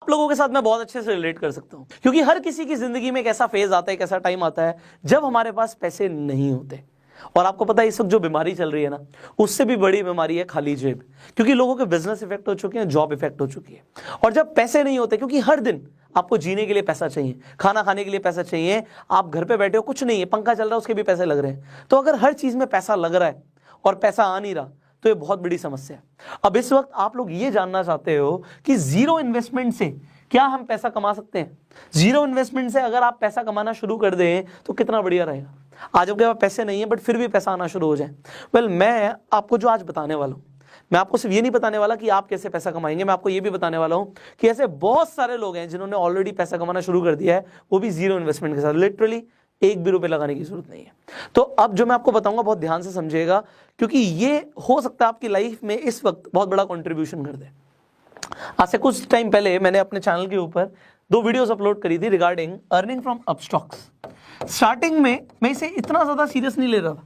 आप लोगों के साथ मैं बहुत अच्छे से रिलेट कर सकता हूं, क्योंकि हर किसी की जिंदगी में एक ऐसा फेज आता है, एक ऐसा टाइम आता है जब हमारे पास पैसे नहीं होते। और आपको पता है इस वक्त जो बीमारी चल रही है ना, उससे भी बड़ी बीमारी है खाली जेब, क्योंकि लोगों के बिजनेस इफेक्ट हो चुके हैं, जॉब इफेक्ट हो चुकी है। और जब पैसे नहीं होते, क्योंकि हर दिन आपको जीने के लिए पैसा चाहिए, खाना खाने के लिए पैसा चाहिए, आप घर पे बैठे हो, कुछ नहीं है, पंखा चल रहा है, उसके भी पैसे लग रहे हैं। तो अगर हर चीज में पैसा लग रहा है और पैसा आ नहीं रहा, तो ये बहुत बड़ी समस्या है। अब इस वक्त आप लोग ये जानना चाहते हो कि जीरो इन्वेस्टमेंट से क्या हम पैसा कमा सकते हैं। जीरो इन्वेस्टमेंट से अगर आप पैसा कमाना शुरू कर दें तो कितना बढ़िया रहेगा। आज आपके पास पैसे नहीं है बट फिर भी पैसा आना शुरू हो जाए। वेल, मैं आपको जो आज बताने वाला हूं, मैं आपको सिर्फ ये नहीं बताने वाला कि आप कैसे पैसा कमाएंगे, मैं आपको ये भी बताने वाला हूं कि ऐसे बहुत सारे लोग हैं जिन्होंने ऑलरेडी पैसा कमाना शुरू कर दिया है, वो भी जीरो इन्वेस्टमेंट के साथ। लिटरली एक भी रुपए लगाने की जरूरत नहीं है। तो अब जो मैं आपको बताऊंगा बहुत ध्यान से समझिएगा, क्योंकि ये हो सकता है आपकी लाइफ में इस वक्त बहुत बड़ा कंट्रीब्यूशन कर दे। आज से कुछ टाइम पहले मैंने अपने चैनल के ऊपर 2 वीडियोस अपलोड करी थी regarding earning from Upstox. Starting में मैं इसे इतना ज्यादा सीरियस नहीं ले रहा था,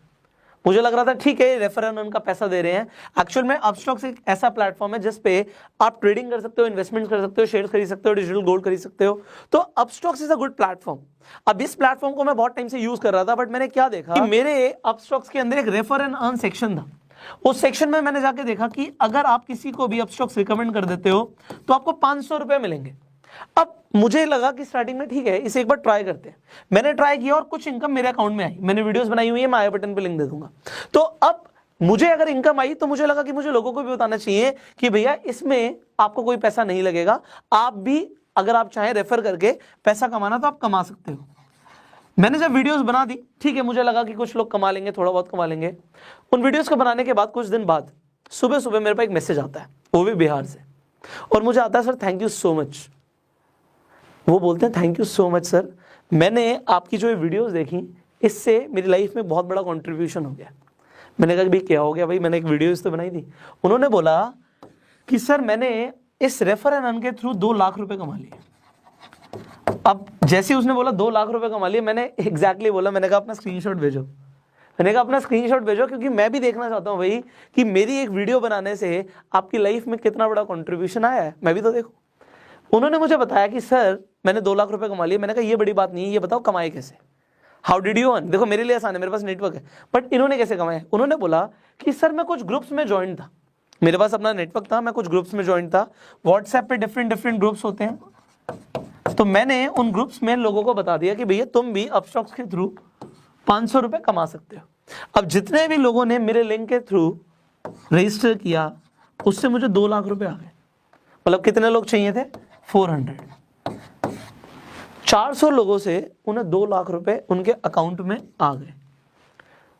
मुझे लग रहा था ठीक है रेफर एंड अर्न का पैसा दे रहे हैं। एक्चुअल में अपस्टॉक्स एक ऐसा प्लेटफॉर्म है जिस पे आप ट्रेडिंग कर सकते हो, इन्वेस्टमेंट कर सकते हो, शेयर खरीद सकते हो, डिजिटल गोल्ड खरीद सकते हो। तो Upstox is a good platform. अब इस प्लेटफॉर्म को मैं बहुत टाइम से यूज कर रहा था, बट मैंने क्या देखा कि मेरे अपस्टॉक्स के अंदर एक रेफर एंड अर्न सेक्शन था। उस सेक्शन में मैंने जाके देखा कि अगर आप किसी को भी अपस्टॉक्स रिकमेंड कर देते हो तो आपको 500 रुपए मिलेंगे। अब मुझे लगा कि स्टार्टिंग में ठीक है, इसे एक बार ट्राई करते हैं। मैंने ट्राई किया और कुछ इनकम मेरे अकाउंट में आई। मैंने वीडियोस बनाई हुई है, मैं आई बटन पे लिंक दे दूंगा। तो अब मुझे अगर इनकम आई तो मुझे लगा कि मुझे लोगों को भी बताना चाहिए कि भैया इसमें आपको कोई पैसा नहीं लगेगा, आप भी अगर आप चाहें रेफर करके पैसा कमाना तो आप कमा सकते हो। मैंने जब वीडियोस बना दी, ठीक है, मुझे लगा कि कुछ लोग कमा लेंगे, थोड़ा बहुत कमा लेंगे। उन वीडियोस को बनाने के बाद कुछ दिन बाद सुबह सुबह मेरे पास एक मैसेज आता है, वो भी बिहार से, और मुझे आता है sir thank you so much. वो बोलते हैं thank you so much sir, मैंने आपकी जो ये वीडियोस देखी इससे मेरी लाइफ में बहुत बड़ा कंट्रीब्यूशन हो गया। मैंने कहा भाई क्या हो गया भाई, मैंने एक वीडियोस तो बनाई थी। उन्होंने बोला कि सर मैंने इस रेफर एंड अर्न के थ्रू 2 लाख रुपए कमा लिए। अब जैसे उसने बोला 2 लाख रुपए कमा लिए, मैंने एग्जैक्टली बोला, मैंने कहा अपना स्क्रीनशॉट भेजो। मैंने कहा अपना स्क्रीनशॉट भेजो, क्योंकि मैं भी देखना चाहता हूँ भाई कि मेरी एक वीडियो बनाने से आपकी लाइफ में कितना बड़ा कंट्रीब्यूशन आया है, मैं भी तो देखूं। उन्होंने मुझे बताया कि सर मैंने 2 लाख रुपए कमा लिए। मैंने कहा ये बड़ी बात नहीं है, ये बताओ कमाए कैसे, हाउ डिड यू अर्न। देखो मेरे लिए आसान है, मेरे पास नेटवर्क है, बट इन्होंने कैसे कमाए। उन्होंने बोला कि सर मैं कुछ ग्रुप्स में ज्वाइन था, मेरे पास अपना नेटवर्क था, मैं कुछ ग्रुप्स में ज्वाइन था। व्हाट्सएप पे डिफरेंट ग्रुप्स होते हैं, तो मैंने उन ग्रुप्स में लोगों को बता दिया कि भैया तुम भी अपस्टॉक्स के थ्रू 500 रुपए कमा सकते हो। अब जितने भी लोगों ने मेरे लिंक के थ्रू रजिस्टर किया उससे मुझे 2 लाख रुपए आ गए। मतलब कितने लोग चाहिए थे, 400। 400 लोगों से उन्हें 2 लाख रुपए उनके अकाउंट में आ गए।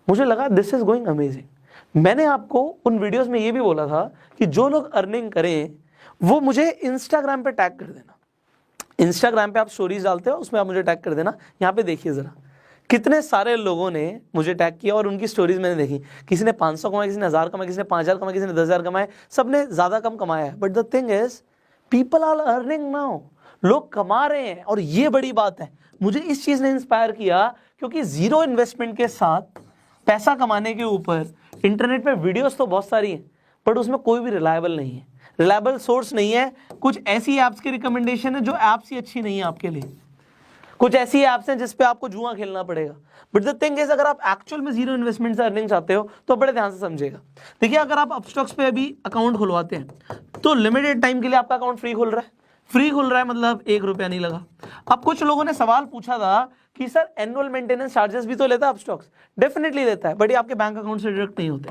मुझे लगा दिस इज गोइंग अमेजिंग। मैंने आपको उन वीडियोस में ये भी बोला था कि जो लोग अर्निंग करें वो मुझे इंस्टाग्राम पे टैग कर देना। इंस्टाग्राम पे आप स्टोरीज डालते हो, उसमें आप मुझे टैग कर देना। यहाँ पे देखिए जरा कितने सारे लोगों ने मुझे टैग किया और उनकी स्टोरीज मैंने देखी। किसी ने 500 कमाए, किसी ने 1000 कमाए, किसी ने 5000 कमाए, किसी ने 10,000 कमाए, सबने ज्यादा कम कमाया है। But the thing is people are earning now, लोग कमा रहे हैं। और ये बड़ी बात है, मुझे इस चीज ने इंस्पायर किया, क्योंकि जीरो इन्वेस्टमेंट के साथ पैसा कमाने के ऊपर इंटरनेट पे वीडियोस तो बहुत सारी हैं, बट उसमें कोई भी रिलायबल नहीं है, रिलायबल सोर्स नहीं है। कुछ ऐसी ऐप्स की रिकमेंडेशन है जो ऐप्स ही अच्छी नहीं है आपके लिए, कुछ ऐसी ऐप्स हैं जिस पे आपको जुआ खेलना पड़ेगा। बट द थिंग इज, अगर आप एक्चुअल में जीरो इन्वेस्टमेंट से अर्निंग चाहते हो तो बड़े ध्यान से समझिएगा। देखिए अगर आप अपस्टॉक्स पे अभी अकाउंट खुलवाते हैं तो लिमिटेड टाइम के लिए आपका अकाउंट फ्री खुल रहा है। फ्री खुल रहा है मतलब 1 रुपया नहीं लगा। अब कुछ लोगों ने सवाल पूछा था कि सर एनुअल मेंटेनेंस चार्जेस भी तो लेता है अपस्टॉक्स। डेफिनेटली लेता है, बट ये आपके बैंक अकाउंट से डिडक्ट नहीं होते,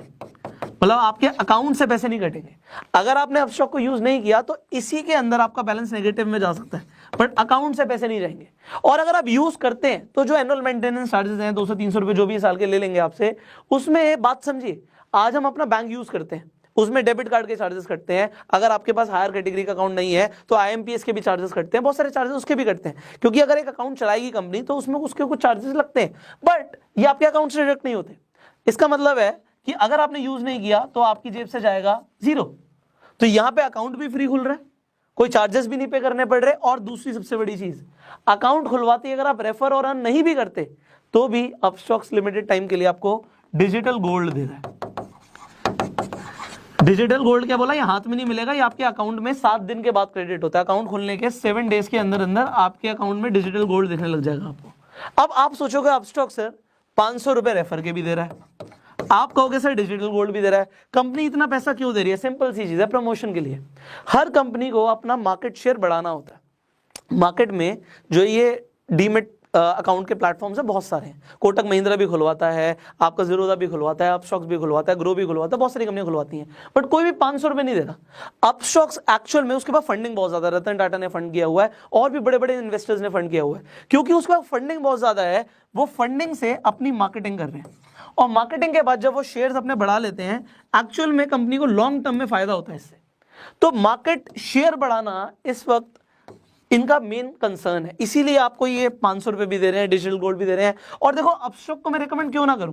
मतलब आपके अकाउंट से पैसे नहीं कटेंगे। अगर आपने अपस्टॉक को यूज नहीं किया तो इसी के अंदर आपका बैलेंस नेगेटिव में जा सकता है, बट अकाउंट से पैसे नहीं रहेंगे। और अगर आप यूज करते हैं तो जो एनुअल मेंटेनेंस चार्जेस हैं 200-300 रुपए जो भी साल के ले लेंगे आपसे, उसमें बात समझिए, आज हम अपना बैंक यूज करते हैं, उसमें डेबिट कार्ड के चार्जेस कटते हैं। अगर आपके पास हायर कैटेगरी का अकाउंट नहीं है तो आईएमपीएस के भी चार्जेस कटते हैं, बहुत सारे चार्जेस उसके भी कटते हैं, क्योंकि अगर एक अकाउंट चलाएगी कंपनी तो उसमें उसके कुछ चार्जेस लगते हैं, बट ये आपके अकाउंट से डिडक्ट नहीं होते। इसका मतलब है कि अगर आपने यूज नहीं किया तो आपकी जेब से जाएगा 0। तो यहां पे अकाउंट भी फ्री खुल रहा है, कोई चार्जेस भी नहीं पे करने पड़ रहे। और दूसरी सबसे बड़ी चीज, अकाउंट खुलवाते अगर आप रेफर और अर्न नहीं भी करते तो भी अपस्टॉक्स लिमिटेड टाइम के लिए आपको डिजिटल गोल्ड दे रहा है। डिजिटल गोल्ड क्या बोला, ये हाथ में नहीं मिलेगा, ये आपके अकाउंट में 7 दिन के बाद क्रेडिट होता है। अकाउंट खोलने के 7 डेज के अंदर अंदर आपके अकाउंट में डिजिटल गोल्ड दिखने लग जाएगा आपको। अब आप सोचोगे अपस्टॉक सर 500 रुपए रेफर के भी दे रहा है, आप कहोगे सर डिजिटल गोल्ड भी दे रहा है, कंपनी इतना पैसा क्यों दे रही है? सिंपल सी चीज है, प्रमोशन के लिए। हर कंपनी को अपना मार्केट शेयर बढ़ाना होता है। मार्केट में जो ये डीमेट अकाउंट के प्लेटफॉर्म्स है बहुत सारे हैं, कोटक महिंद्रा भी खुलवाता है, आपका जीरोधा भी खुलवाता है, अपस्टॉक्स भी खुलवाता है, ग्रो भी खुलवाता है, बहुत सारी कंपनियां खुलवाती हैं, बट कोई भी 500 रुपए नहीं देता। अपस्टॉक्स एक्चुअल में उसके पास फंडिंग बहुत ज्यादा है, रतन टाटा ने फंड किया हुआ है और भी बड़े बड़े इन्वेस्टर्स ने फंड किया हुआ है, क्योंकि उसके पास फंडिंग बहुत ज्यादा है। वो फंडिंग से अपनी मार्केटिंग कर रहे हैं और मार्केटिंग के बाद जब वो शेयर्स अपने बढ़ा लेते हैं, एक्चुअल में कंपनी को लॉन्ग टर्म में फायदा होता है इससे। तो मार्केट शेयर बढ़ाना इस वक्त इनका मेन कंसर्न है, इसीलिए आपको ये 500 रुपए भी दे रहे हैं, डिजिटल गोल्ड भी दे रहे हैं। और देखो अपस्टॉक को मैं रिकमेंड क्यों ना करूं,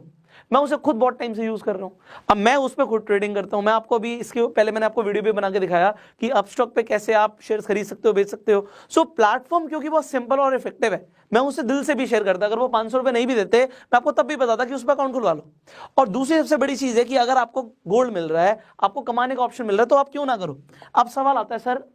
मैं उसे खुद बहुत टाइम से यूज कर रहा हूं, अब मैं उस पर खुद ट्रेडिंग करता हूं। मैं आपको अभी इसके पहले मैंने आपको वीडियो भी बना के दिखाया कि अपस्टॉक पे कैसे आप शेयर्स खरीद सकते हो, बेच सकते हो। सो प्लेटफॉर्म क्योंकि बहुत सिंपल और इफेक्टिव है, मैं उसे दिल से भी शेयर करता। अगर वो 500 रुपए नहीं भी देते, मैं आपको तब भी बताता कि उस पर अकाउंट खुलवा लो। और दूसरी सबसे बड़ी चीज है कि अगर आपको गोल्ड मिल रहा है, आपको कमाने का ऑप्शन मिल रहा है, तो आप क्यों ना करो। अब सवाल आता है सर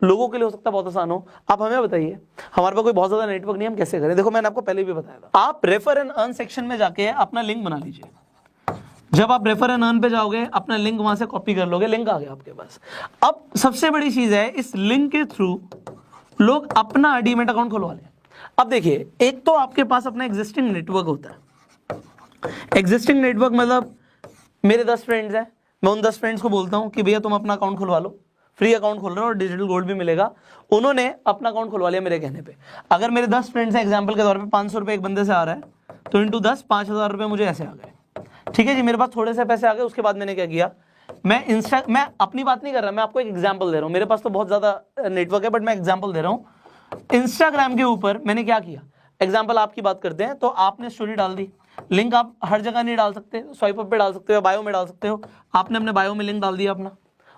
लोगों के लिए हो सकता है बहुत आसान हो, आप हमें बताइए, हमारे पास कोई बहुत ज्यादा नेटवर्क नहीं, हम कैसे करें? देखो मैंने आपको पहले भी बताया था, आप रेफर एंड अर्न सेक्शन में जाके अपना लिंक बना लीजिए। जब आप रेफर एंड अर्न पे जाओगे, अपना लिंक वहां से कॉपी कर लोगे, लिंक आ गया आपके पास। अब सबसे बड़ी चीज है, इस लिंक के थ्रू लोग अपना डीमैट अकाउंट खुलवा लें। अब देखिए, एक तो आपके पास अपना एग्जिस्टिंग नेटवर्क होता है। एग्जिस्टिंग नेटवर्क मतलब मेरे 10 फ्रेंड्स हैं, मैं उन 10 फ्रेंड्स को बोलता हूं कि भैया तुम अपना अकाउंट खुलवा लो, फ्री अकाउंट खोल रहे हो और डिजिटल गोल्ड भी मिलेगा। उन्होंने अपना अकाउंट खुलवा लिया मेरे कहने पे। अगर मेरे 10 फ्रेंड्स हैं, एग्जांपल के तौर पे 500 रुपए एक बंदे से आ रहा है, तो इंटू 10 5000 रुपए मुझे ऐसे आ गए। ठीक है जी, मेरे पास थोड़े से पैसे आ गए। उसके बाद मैंने क्या किया, मैं अपनी बात नहीं कर रहा, मैं आपको एक एग्जाम्पल दे रहा हूँ। मेरे पास तो बहुत ज्यादा नेटवर्क है, बट मैं एग्जाम्पल दे रहा हूँ। इंस्टाग्राम के ऊपर मैंने क्या किया, एग्जाम्पल आपकी बात करते हैं, तो आपने स्टोरी डाल दी, लिंक आप हर जगह नहीं डाल सकते, स्वाइप अप पे डाल सकते हो, बायो में डाल सकते हो। आपने अपने बायो में लिंक डाल दिया अपना,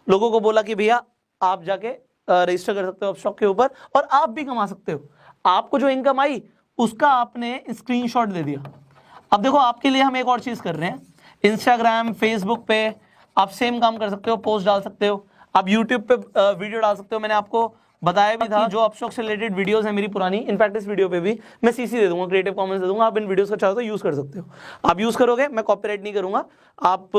लोगों को बोला कि भैया आप जाके रजिस्टर कर सकते हो अपस्टॉक के ऊपर और आप भी कमा सकते हो। आपको जो इनकम आई उसका आपने स्क्रीनशॉट दे दिया। अब देखो आपके लिए हम एक और चीज कर रहे हैं, इंस्टाग्राम फेसबुक पे आप सेम काम कर सकते हो, पोस्ट डाल सकते हो, आप यूट्यूब पे वीडियो डाल सकते हो। मैंने आपको बताया भी था जो अपस्टॉक से रिलेटेड वीडियोस है मेरी पुरानी, इनफैक्ट इस वीडियो पे भी मैं सीसी दे दूंगा, क्रिएटिव कॉमन्स दे दूंगा, आप इन वीडियोस का चाहो तो यूज कर सकते हो। आप यूज करोगे, मैं कॉपीराइट नहीं करूंगा, आप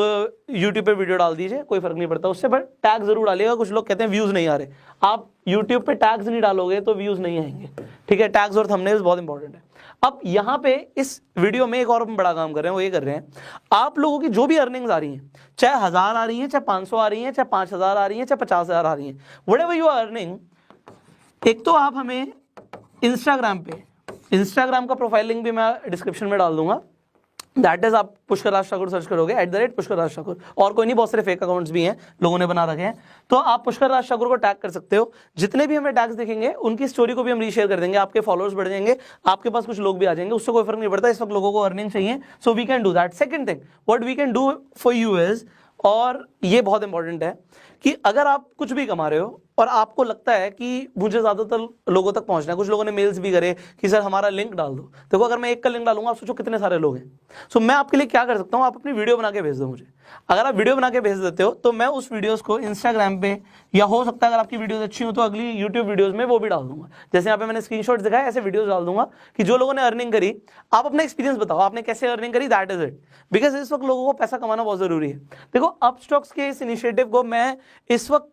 यूट्यूब पे वीडियो डाल दीजिए, कोई फर्क नहीं पड़ता उससे, पर टैग जरूर डालिएगा। कुछ लोग कहते हैं व्यूज नहीं आ रहे, आप यूट्यूब पे टैग्स नहीं डालोगे तो व्यूज नहीं आएंगे। ठीक है, टैग्स और थंबनेल्स बहुत इंपॉर्टेंट है। अब यहाँ पे इस वीडियो में एक और बड़ा काम कर रहे हैं, वो ये कर रहे हैं, आप लोगों की जो भी अर्निंग्स आ रही हैं, चाहे 1000 आ रही हैं, चाहे 500 आ रही हैं, चाहे 5000 आ रही हैं, चाहे 50000 आ रही हैं, व्हाटएवर यू आर अर्निंग, एक तो आप हमें इंस्टाग्राम पे, इंस्टाग्राम का प्रोफाइल लिंक भी मैं डिस्क्रिप्शन में डाल दूंगा, दैट इज आप पुष्कर राज ठाकुर सर्च करोगे, @पुष्कर राज ठाकुर, और कोई नहीं, बहुत सारे फेक अकाउंट्स भी हैं लोगों ने बना रखे हैं, तो आप पुष्कर राज ठाकुर को टैग कर सकते हो। जितने भी हमें टैग्स दिखेंगे उनकी स्टोरी को भी हम रीशेयर कर देंगे, आपके फॉलोअर्स बढ़ जाएंगे, आपके पास कुछ लोग भी आ जाएंगे, उससे कोई फर्क नहीं पड़ता। इस वक्त लोगों को अर्निंग चाहिए, so we can do that. Second thing what we can do for you is, और ये बहुत इंपॉर्टेंट है कि अगर आप कुछ भी कमा रहे हो और आपको लगता है कि मुझे ज्यादातर लोगों तक पहुंचना है, कुछ लोगों ने मेल्स भी करे कि सर हमारा लिंक डाल दो। देखो अगर मैं एक का लिंक डालूंगा, आप सोचो कितने सारे लोग हैं। सो मैं आपके लिए क्या कर सकता हूं, आप अपनी वीडियो बना के भेज दो मुझे। अगर आप वीडियो बना के भेज देते हो तो मैं उस वीडियोस को इंस्टाग्राम पे, या हो सकता है अगर आपकी वीडियोस अच्छी हो तो अगली यूट्यूब वीडियोस में वो भी डाल दूंगा। जैसे यहाँ पे मैंने स्क्रीनशॉट दिखाया, ऐसे वीडियोस डाल दूंगा कि जो लोगों ने अर्निंग करी, आप अपना एक्सपीरियंस बताओ आपने कैसे अर्निंग करी, दैट इज इट। बिकॉज इस वक्त लोगों को पैसा कमाना बहुत जरूरी है। देखो अपस्टॉक्स के इस इनिशिएटिव को मैं इस वक्त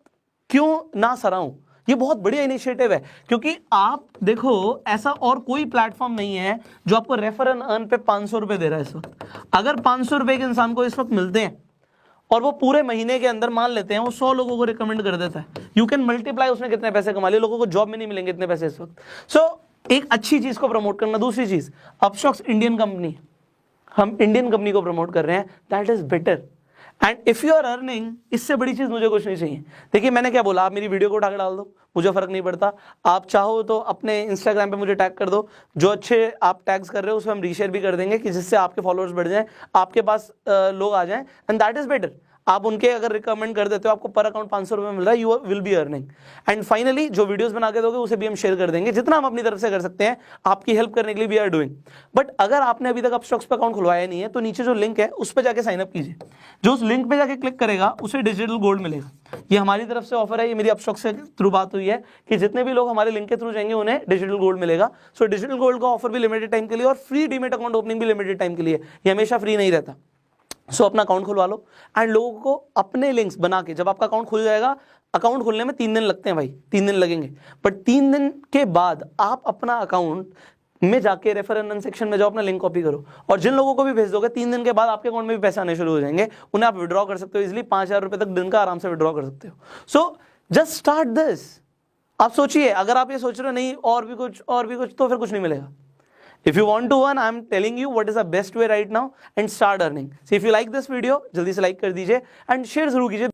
क्यों ना सराहूं, ये बहुत बढ़िया इनिशिएटिव है, क्योंकि आप देखो ऐसा और कोई प्लेटफॉर्म नहीं है जो आपको रेफर एंड अर्न पे 500 रुपए दे रहा है इस वक्त। अगर 500 रुपए के इंसान को इस वक्त मिलते हैं और वो पूरे महीने के अंदर मान लेते हैं वो 100 लोगों को रिकमेंड कर देता है, यू कैन मल्टीप्लाई उसने कितने पैसे कमा लिए। लोगों को जॉब में नहीं मिलेंगे इतने पैसे इस वक्त। सो एक अच्छी चीज को प्रमोट करना। दूसरी चीज, अपस्टॉक्स इंडियन कंपनी, हम इंडियन कंपनी को प्रमोट कर रहे हैं, that is better. And if you are earning, इससे बड़ी चीज मुझे कुछ नहीं चाहिए। देखिए मैंने क्या बोला, आप मेरी वीडियो को उठा के डाल दो, मुझे फर्क नहीं पड़ता। आप चाहो तो अपने इंस्टाग्राम पे मुझे टैग कर दो, जो अच्छे आप टैग्स कर रहे हो उसमें हम रीशेयर भी कर देंगे कि जिससे आपके फॉलोअर्स बढ़ जाएं, आपके पास लोग आ जाएं, एंड दैट इज बेटर। आप उनके अगर रिकमेंड कर देते हो, आपको पर अकाउंट 500 रुपये मिल रहा है, you will be earning. And finally जो वीडियोस बना के दोगे उसे भी हम शेयर कर देंगे, जितना हम अपनी तरफ से कर सकते हैं आपकी हेल्प करने के लिए वी आर डूइंग। बट अगर आपने अभी तक अपस्टॉक्स पे अकाउंट खुलवाया नहीं है तो नीचे जो लिंक है उस पर जाके साइन अप कीजिए। जो उस लिंक पे जाके क्लिक करेगा उसे डिजिटल गोल्ड मिलेगा। ये हमारी तरफ से ऑफर है, ये मेरी अपस्टॉक्स के थ्रू बात हुई है कि जितने भी लोग हमारे लिंक के थ्रू जाएंगे उन्हें डिजिटल गोल्ड मिलेगा। सो डिजिटल गोल्ड का ऑफर भी लिमिटेड टाइम के लिए और फ्री डीमेट अकाउंट ओपनिंग भी लिमिटेड टाइम के लिए, ये हमेशा फ्री नहीं रहता। सो अपना अकाउंट खुलवा लो एंड लोगों को अपने लिंक्स बना के, जब आपका अकाउंट खुल जाएगा, अकाउंट खुलने में 3 दिन लगते हैं भाई, 3 दिन लगेंगे, बट 3 दिन के बाद आप अपना अकाउंट में जाके रेफर एंड सेक्शन में जाओ, अपना लिंक कॉपी करो और जिन लोगों को भी भेज दोगे 3 दिन के बाद आपके अकाउंट में भी पैसे आने शुरू हो जाएंगे, उन्हें आप विड्रॉ कर सकते हो इजिली, 5,000 रुपए तक दिन का आराम से विड्रॉ कर सकते हो। So just start this. आप सोचिए, अगर आप ये सोच रहे हो नहीं और भी कुछ तो फिर कुछ नहीं मिलेगा। If you want to earn, I am telling you what is the best way right now and start earning. So if you like this video, जल्दी से लाइक कर दीजिए एंड शेयर जरूर कीजिए।